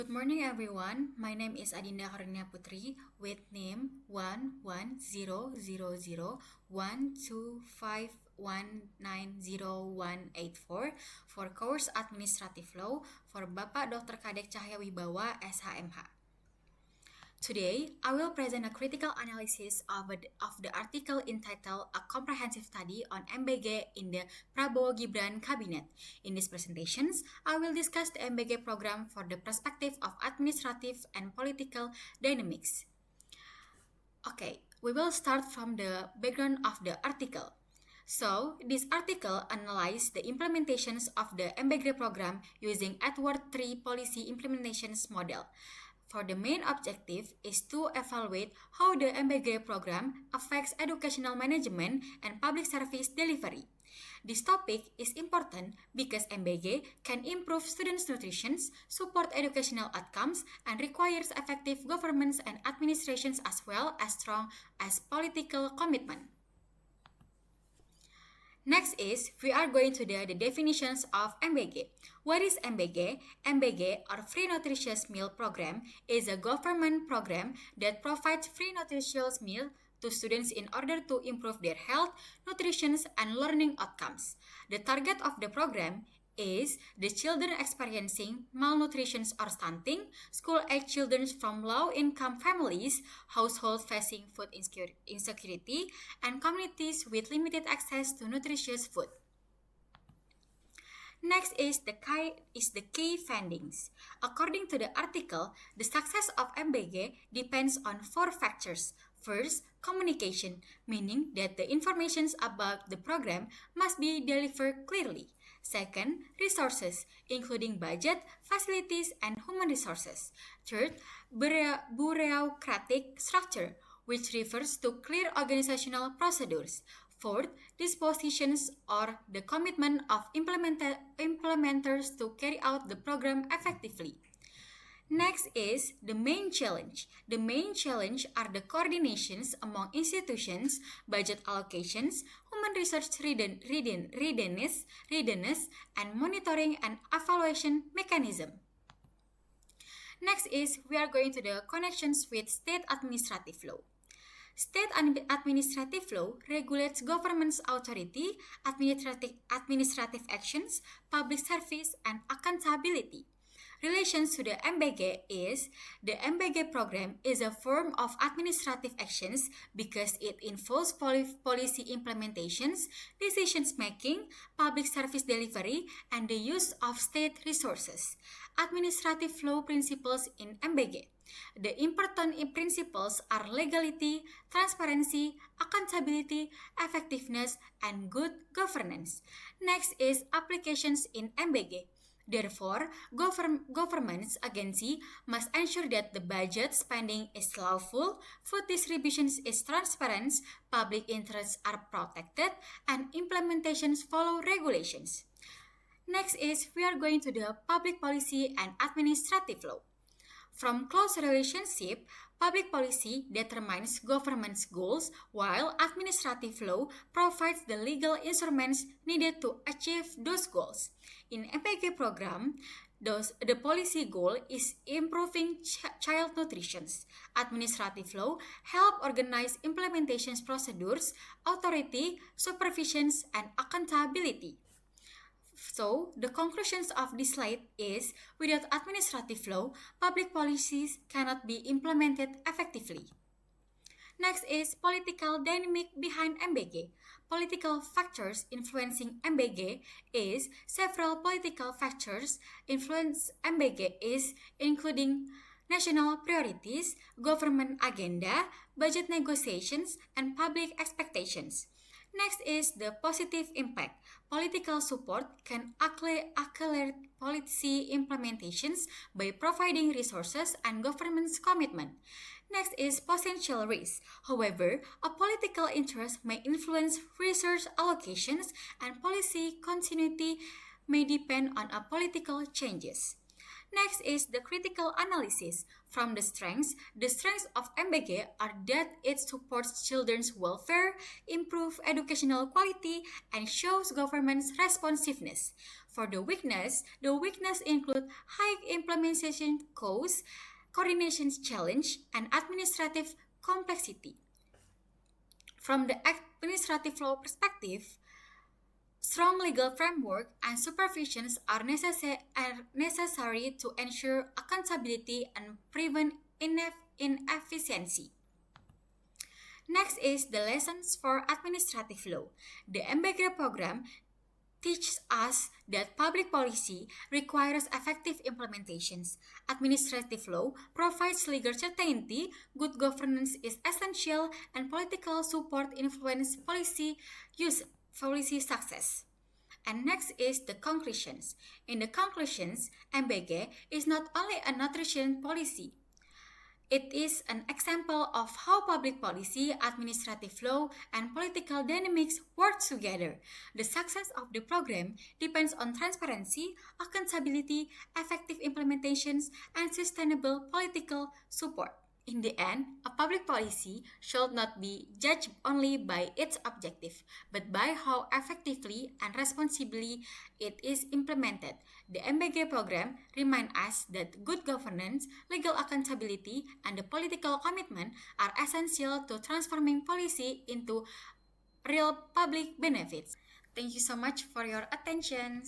Good morning, everyone. My name is Adinda Karunia Putri with name 110001251908184 for course Administrative Law for Bapak Dr. Kadek Cahya Wibawa, SHMH. Today, I will present a critical analysis of the article entitled A Comprehensive Study on MBG in the Prabowo Gibran Cabinet. In these presentations, I will discuss the MBG program for the perspective of administrative and political dynamics. Okay, we will start from the background of the article. So, this article analyzes the implementations of the MBG program using Edward III policy implementations model. For the main objective is to evaluate how the MBG program affects educational management and public service delivery. This topic is important because MBG can improve students' nutrition, support educational outcomes, and requires effective governments and administrations as well as strong as political commitment. Next is, we are going to the definitions of MBG. What is MBG? MBG, or Free Nutritious Meal Program, is a government program that provides free nutritious meal to students in order to improve their health, nutrition, and learning outcomes. The target of the program is the children experiencing malnutrition or stunting, school-age children from low-income families, households facing food insecurity, and communities with limited access to nutritious food. Next is the key findings. According to the article, the success of MBG depends on four factors. First, communication, meaning that the information about the program must be delivered clearly. Second, resources, including budget, facilities, and human resources. Third, bureaucratic structure, which refers to clear organizational procedures. Fourth, dispositions or the commitment of implementers to carry out the program effectively. Next is the main challenge. The main challenge are the coordinations among institutions, budget allocations, human resource readiness, and monitoring and evaluation mechanism. Next is we are going to the connections with state administrative law. State administrative law regulates government's authority, administrative actions, public service, and accountability. Relations to the MBG is the MBG program is a form of administrative actions because it involves policy implementations, decisions making, public service delivery, and the use of state resources. Administrative law principles in MBG. The important principles are legality, transparency, accountability, effectiveness, and good governance. Next is applications in MBG. Therefore, governments agency must ensure that the budget spending is lawful, food distribution is transparent, public interests are protected, and implementations follow regulations. Next is we are going to the public policy and administrative law. From close relationship, public policy determines government's goals, while administrative law provides the legal instruments needed to achieve those goals. In MPG program, the policy goal is improving child nutrition. Administrative law help organize implementation procedures, authority, supervisions, and accountability. So, the conclusions of this slide is, without administrative law, public policies cannot be implemented effectively. Next is political dynamic behind MBG. Political factors influencing MBG is several political factors influence MBG is including national priorities, government agenda, budget negotiations, and public expectations. Next is the positive impact. Political support can accelerate policy implementations by providing resources and government's commitment. Next is potential risk. However, a political interest may influence resource allocations and policy continuity may depend on a political changes. Next is the critical analysis. From the strengths of MBG are that it supports children's welfare, improves educational quality, and shows government's responsiveness. For the weakness include high implementation costs, coordination challenge, and administrative complexity. From the administrative law perspective, strong legal framework and supervisions are necessary to ensure accountability and prevent inefficiency. Next is the lessons for administrative law. The MBG program teaches us that public policy requires effective implementations. Administrative law provides legal certainty, good governance is essential, and political support influence policy success. And next is the conclusions. In the conclusions, MBG is not only a nutrition policy, it is an example of how public policy, administrative law, and political dynamics work together. The success of the program depends on transparency, accountability, effective implementations, and sustainable political support. In the end, a public policy should not be judged only by its objective, but by how effectively and responsibly it is implemented. The MBG program reminds us that good governance, legal accountability, and the political commitment are essential to transforming policy into real public benefits. Thank you so much for your attention.